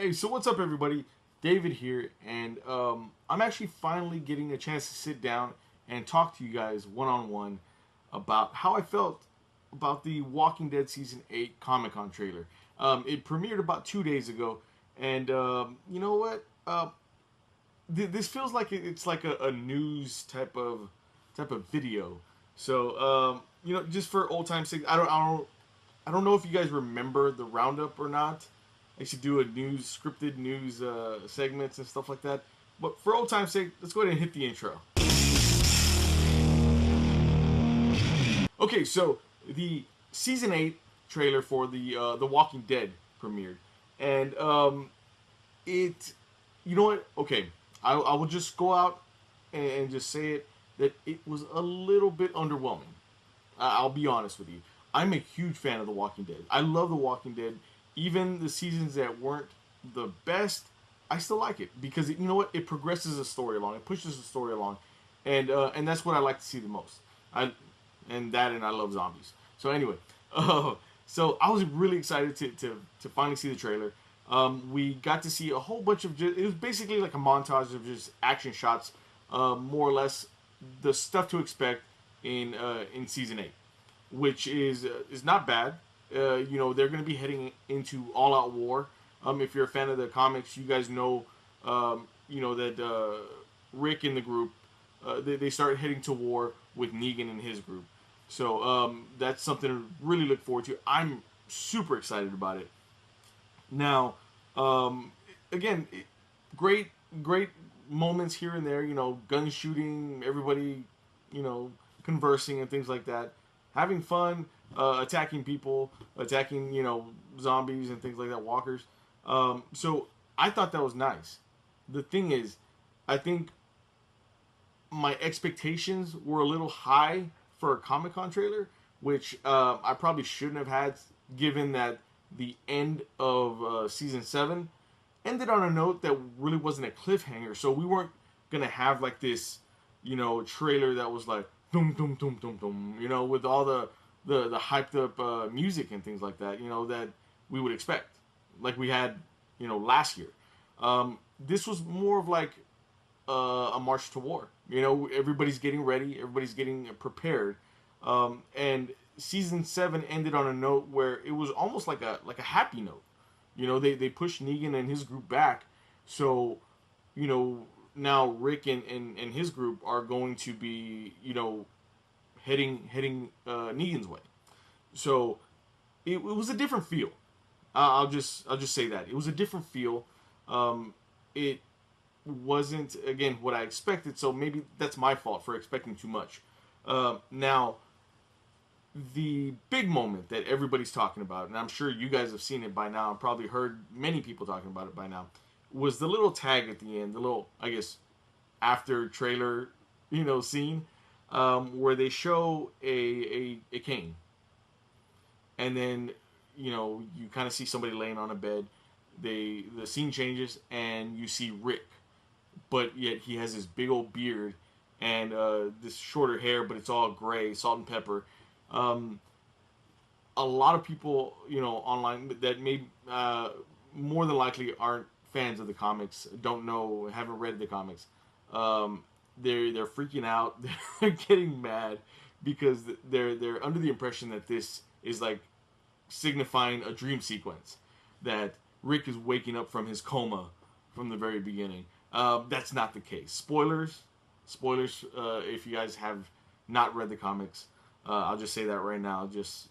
Hey, so what's up, everybody? David here, and I'm actually finally getting a chance to sit down and talk to you guys one on one about how I felt about the Walking Dead Season 8 Comic Con trailer. It premiered about 2 days ago, and you know what? This feels like it's like a news type of video. So just for old time's sake, I don't know if you guys remember the roundup or not. I used to do a scripted news segments and stuff like that. But for old time's sake, let's go ahead and hit the intro. Okay, so the season 8 trailer for the Walking Dead premiered, and it, you know what? Okay, I will just go out and just say it that it was a little bit underwhelming. I'll be honest with you. I'm a huge fan of The Walking Dead. I love The Walking Dead. Even the seasons that weren't the best, I still like it because you know what? It progresses the story along. It pushes the story along, and that's what I like to see the most. And I love zombies. So anyway, so I was really excited to finally see the trailer. We got to see a whole bunch of it was basically like a montage of just action shots, more or less the stuff to expect in season 8, which is not bad. They're going to be heading into all-out war. If you're a fan of the comics, you guys know, that Rick and the group, they start heading to war with Negan and his group. So that's something to really look forward to. I'm super excited about it. Now, again, great moments here and there. Gun shooting, everybody, conversing and things like that. Having fun, attacking people, attacking, zombies and things like that, walkers. So I thought that was nice. The thing is, I think my expectations were a little high for a Comic-Con trailer, which I probably shouldn't have had, given that the end of Season 7 ended on a note that really wasn't a cliffhanger. So we weren't going to have like this, trailer that was like, dum dum dum dum dum, with all the hyped up music and things like that, that we would expect, like we had, last year. This was more of like a march to war. Everybody's getting ready, everybody's getting prepared, and season 7 ended on a note where it was almost like a happy note. They pushed Negan and his group back, so now Rick and his group are going to be, heading Negan's way. So it was a different feel. I'll just say that it was a different feel. It wasn't, again, what I expected. So maybe that's my fault for expecting too much. Now, the big moment that everybody's talking about, and I'm sure you guys have seen it by now, and probably heard many people talking about it by now, was the little tag at the end, the little, I guess, after trailer, scene, where they show a cane, and then you kind of see somebody laying on a bed. The scene changes, and you see Rick, but yet he has this big old beard and this shorter hair, but it's all gray, salt and pepper. A lot of people, online that may more than likely aren't fans of the comics, don't know, haven't read the comics. They're freaking out. They're getting mad because they're under the impression that this is like signifying a dream sequence, that Rick is waking up from his coma from the very beginning. That's not the case. Spoilers. If you guys have not read the comics, I'll just say that right now, just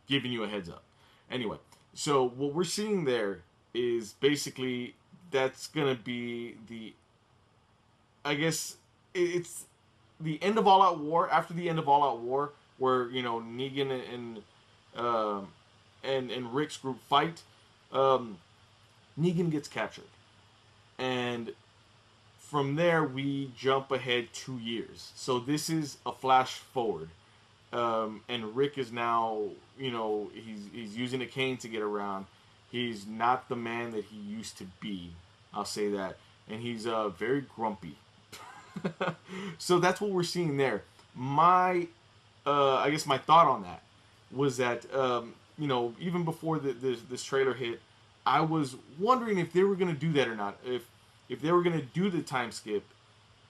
giving you a heads up. Anyway, so what we're seeing there is basically that's gonna be I guess it's the end of All Out War. After the end of All Out War, where Negan and Rick's group fight, Negan gets captured, and from there we jump ahead 2 years. So this is a flash forward, and Rick is now he's using a cane to get around. He's not the man that he used to be. I'll say that, and he's very grumpy. So that's what we're seeing there. My I guess my thought on that was that even before this trailer hit, I was wondering if they were going to do that or not. If they were going to do the time skip,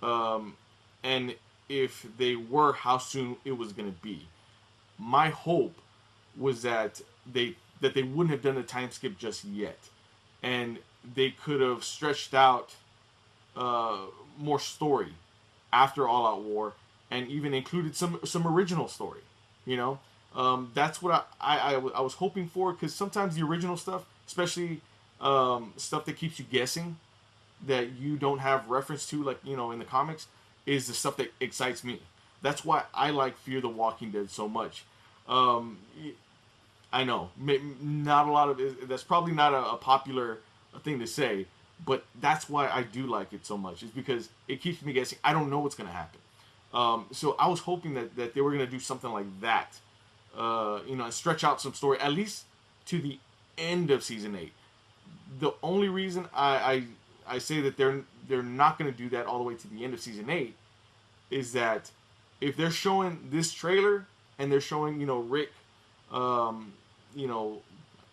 and if they were, how soon it was going to be. My hope was that they wouldn't have done the time skip just yet, and they could have stretched out more story after All Out War, and even included some original story. You know, that's what I was hoping for, because sometimes the original stuff, especially stuff that keeps you guessing, that you don't have reference to, like, you know, in the comics, is the stuff that excites me. That's why I like Fear the Walking Dead so much. I know, not a lot of that's probably not a popular thing to say, but that's why I do like it so much. Is because it keeps me guessing. I don't know what's going to happen. So I was hoping that they were going to do something like that. You know, stretch out some story, at least to the end of season 8. The only reason I say that they're not going to do that all the way to the end of season 8 is that if they're showing this trailer and they're showing, you know, Rick, you know,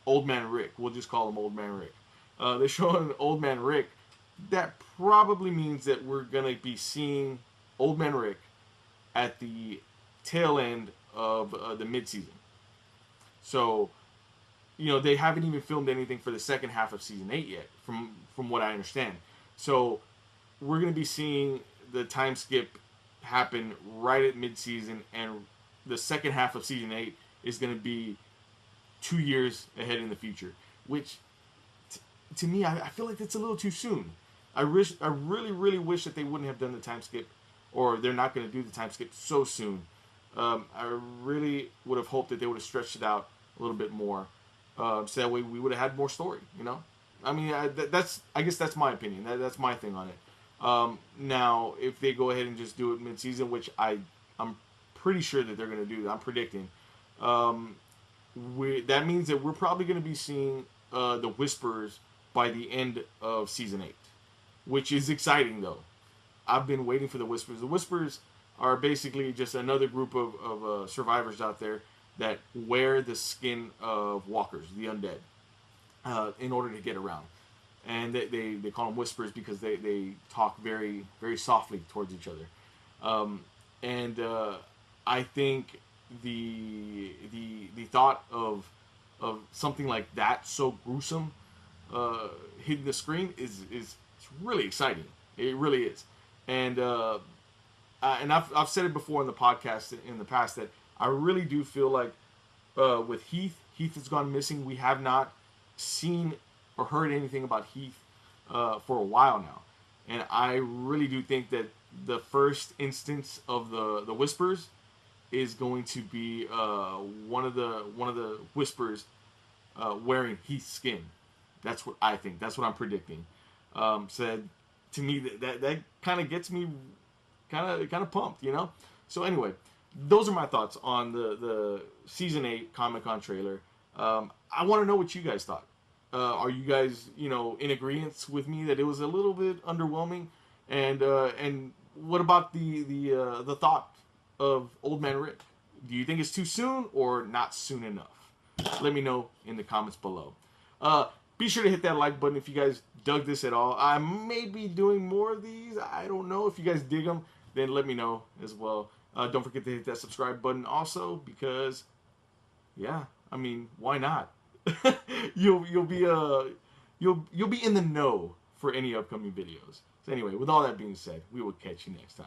Old Man Rick, we'll just call him Old Man Rick. They're showing Old Man Rick. That probably means that we're going to be seeing Old Man Rick at the tail end of the mid-season. So, you know, they haven't even filmed anything for the second half of season 8 yet, from what I understand. So we're going to be seeing the time skip happen right at mid-season, and the second half of season 8 is going to be 2 years ahead in the future, which to me, I feel like that's a little too soon. I really, really wish that they wouldn't have done the time skip, or they're not going to do the time skip so soon. I really would have hoped that they would have stretched it out a little bit more, so that way we would have had more story. You know, I mean, I guess that's my opinion. That's my thing on it. Now, if they go ahead and just do it mid-season, which I'm pretty sure that they're going to do, I'm predicting. That means that we're probably going to be seeing the Whisperers by the end of season 8, which is exciting though. I've been waiting for the Whisperers. The Whisperers are basically just another group of survivors out there that wear the skin of walkers, the undead, in order to get around. And they call them Whisperers because they talk very, very softly towards each other. I think the thought of something like that, so gruesome, hitting the screen is it's really exciting. It really is. And I've said it before in the podcast in the past that I really do feel like with Heath has gone missing. We have not seen or heard anything about Heath for a while now, and I really do think that the first instance of the Whispers is going to be one of the Whispers wearing Heath's skin. That's what I think. That's what I'm predicting. So to me, that kind of gets me kind of pumped, you know. So anyway, those are my thoughts on the season 8 Comic-Con trailer. I want to know what you guys thought. Are you guys, you know, in agreement with me that it was a little bit underwhelming? And what about the thought of Old Man Rick? Do you think it's too soon or not soon enough? Let me know in the comments below. Be sure to hit that like button if you guys dug this at all. I may be doing more of these. I don't know. If you guys dig them, then let me know as well. Don't forget to hit that subscribe button also, because, yeah, I mean, why not? you'll be in the know for any upcoming videos. So anyway, with all that being said, we will catch you next time.